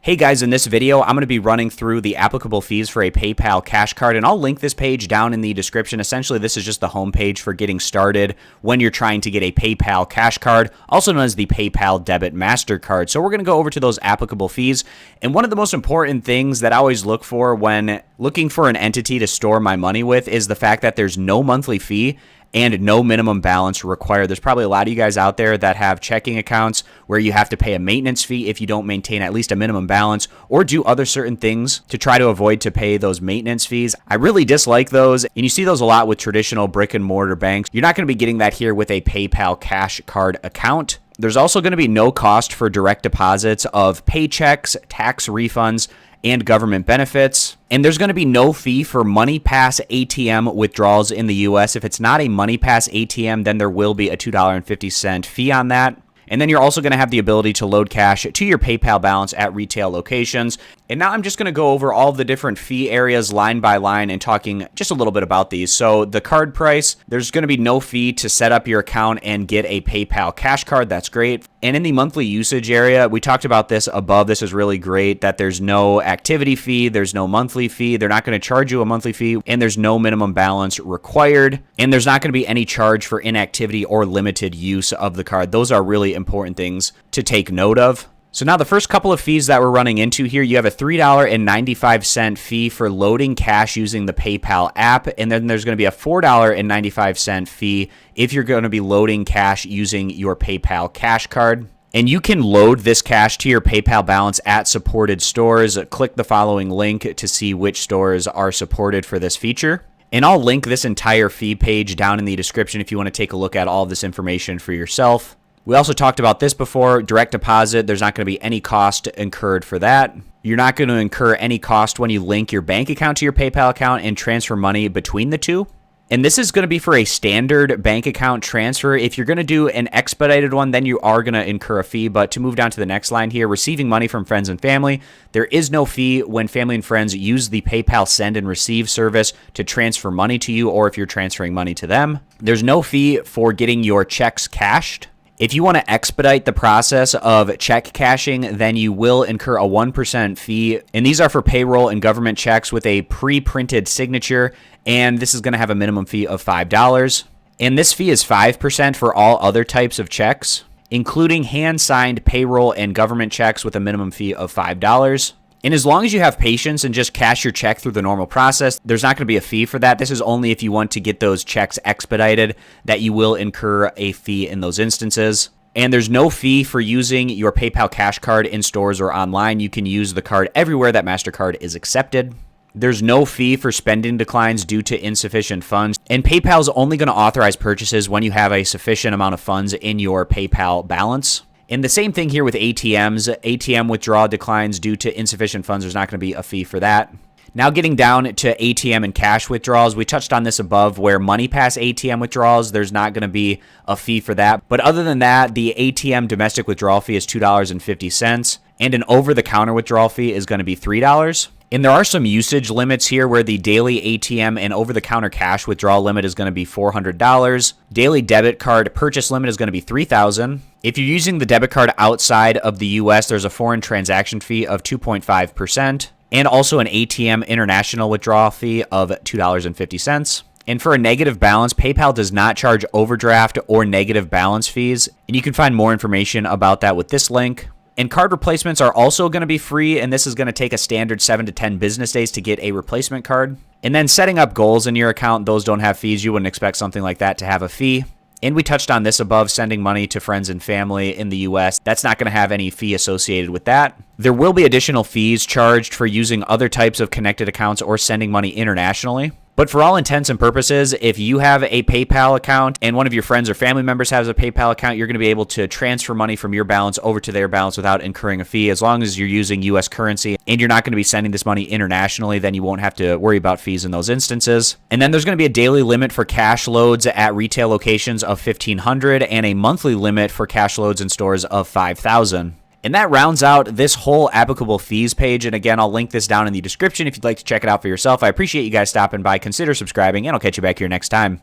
Hey guys, in this video, I'm going to be running through the applicable fees for a PayPal cash card, and I'll link this page down in the description. Essentially, this is just the home page for getting started when you're trying to get a PayPal cash card, also known as the PayPal Debit MasterCard. So we're going to go over to those applicable fees, and one of the most important things that I always look for when looking for an entity to store my money with is the fact that there's no monthly fee and no minimum balance required. There's probably a lot of you guys out there that have checking accounts where you have to pay a maintenance fee if you don't maintain at least a minimum balance or do other certain things to try to avoid to pay those maintenance fees. I really dislike those, and you see those a lot with traditional brick and mortar banks. You're not going to be getting that here with a PayPal cash card account. There's also going to be no cost for direct deposits of paychecks, tax refunds, and government benefits. And there's going to be no fee for MoneyPass ATM withdrawals in the US. If it's not a MoneyPass ATM, then there will be a $2.50 fee on that. And then you're also going to have the ability to load cash to your PayPal balance at retail locations. And now I'm just going to go over all of the different fee areas line by line and talking just a little bit about these. So the card price, there's going to be no fee to set up your account and get a PayPal cash card. That's great. And in the monthly usage area, we talked about this above. This is really great that there's no activity fee, there's no monthly fee, they're not going to charge you a monthly fee, and there's no minimum balance required. And there's not going to be any charge for inactivity or limited use of the card. Those are really important things to take note of. So now the first couple of fees that we're running into here, you have a $3.95 fee for loading cash using the PayPal app, and then there's going to be a $4.95 fee if you're going to be loading cash using your PayPal cash card. And you can load this cash to your PayPal balance at supported stores. Click the following link to see which stores are supported for this feature. And I'll link this entire fee page down in the description if you want to take a look at all of this information for yourself. We also talked about this before, direct deposit. There's not going to be any cost incurred for that. You're not going to incur any cost when you link your bank account to your PayPal account and transfer money between the two. And this is going to be for a standard bank account transfer. If you're going to do an expedited one, then you are going to incur a fee. But to move down to the next line here, receiving money from friends and family, there is no fee when family and friends use the PayPal send and receive service to transfer money to you, or if you're transferring money to them. There's no fee for getting your checks cashed. If you want to expedite the process of check cashing, then you will incur a 1% fee. And these are for payroll and government checks with a pre-printed signature. And this is going to have a minimum fee of $5. And this fee is 5% for all other types of checks, including hand-signed payroll and government checks with a minimum fee of $5. And as long as you have patience and just cash your check through the normal process, there's not going to be a fee for that. This is only if you want to get those checks expedited that you will incur a fee in those instances. And there's no fee for using your PayPal cash card in stores or online. You can use the card everywhere that MasterCard is accepted. There's no fee for spending declines due to insufficient funds. And PayPal is only going to authorize purchases when you have a sufficient amount of funds in your PayPal balance. And the same thing here with ATMs. ATM withdrawal declines due to insufficient funds. There's not going to be a fee for that. Now getting down to ATM and cash withdrawals, we touched on this above where MoneyPass ATM withdrawals, there's not going to be a fee for that. But other than that, the ATM domestic withdrawal fee is $2.50, and an over-the-counter withdrawal fee is going to be $3. And there are some usage limits here where the daily ATM and over-the-counter cash withdrawal limit is going to be $400. Daily debit card purchase limit is going to be $3,000. If you're using the debit card outside of the US, there's a foreign transaction fee of 2.5% and also an ATM international withdrawal fee of $2.50. And for a negative balance, PayPal does not charge overdraft or negative balance fees. And you can find more information about that with this link. And card replacements are also going to be free, and this is going to take a standard 7 to 10 business days to get a replacement card. And then setting up goals in your account, those don't have fees. You wouldn't expect something like that to have a fee. And we touched on this above, sending money to friends and family in the US. That's not going to have any fee associated with that. There will be additional fees charged for using other types of connected accounts or sending money internationally. But for all intents and purposes, if you have a PayPal account and one of your friends or family members has a PayPal account, you're going to be able to transfer money from your balance over to their balance without incurring a fee. As long as you're using US currency and you're not going to be sending this money internationally, then you won't have to worry about fees in those instances. And then there's going to be a daily limit for cash loads at retail locations of $1,500 and a monthly limit for cash loads in stores of $5,000. And that rounds out this whole applicable fees page. And again, I'll link this down in the description if you'd like to check it out for yourself. I appreciate you guys stopping by. Consider subscribing, and I'll catch you back here next time.